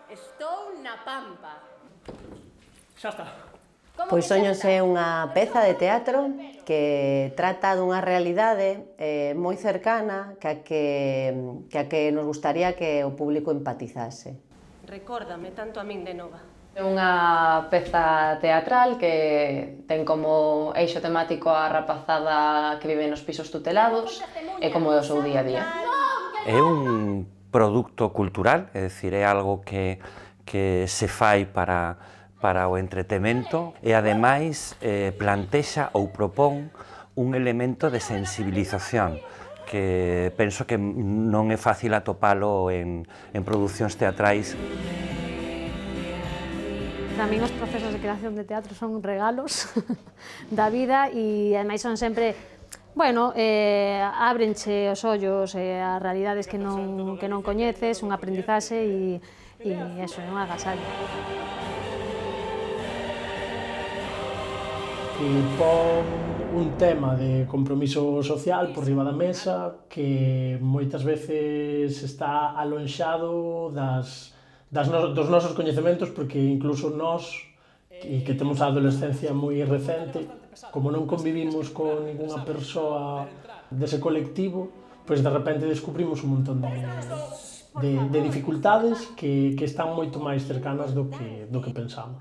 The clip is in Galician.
Estou na Pampa. Xa está. Pois Soños é unha peza de teatro que trata dunha realidade moi cercana que a que nos gustaría que o público empatizase. Recórdame tanto a min de nova. É unha peza teatral que ten como eixo temático a rapazada que vive nos pisos tutelados e como é o seu día a día. É un produto cultural, é dicir, é algo que se fai para o entretemento e ademais plantexa ou propón un elemento de sensibilización que penso que non é fácil atopalo en producións teatrais. Para min os procesos de creación de teatro son regalos da vida e ademais son sempre, bueno, ábrenche os ollos as realidades que non coñeces, un aprendizaxe e eso, é un agasallo. Que pon un tema de compromiso social por riba da mesa que moitas veces está alonxado dos nosos coñecementos, porque incluso nós, que temos a adolescencia moi recente, como non convivimos con ninguna persoa dese colectivo, pois de repente descubrimos un montón de dificultades que están moito máis cercanas do que pensamos.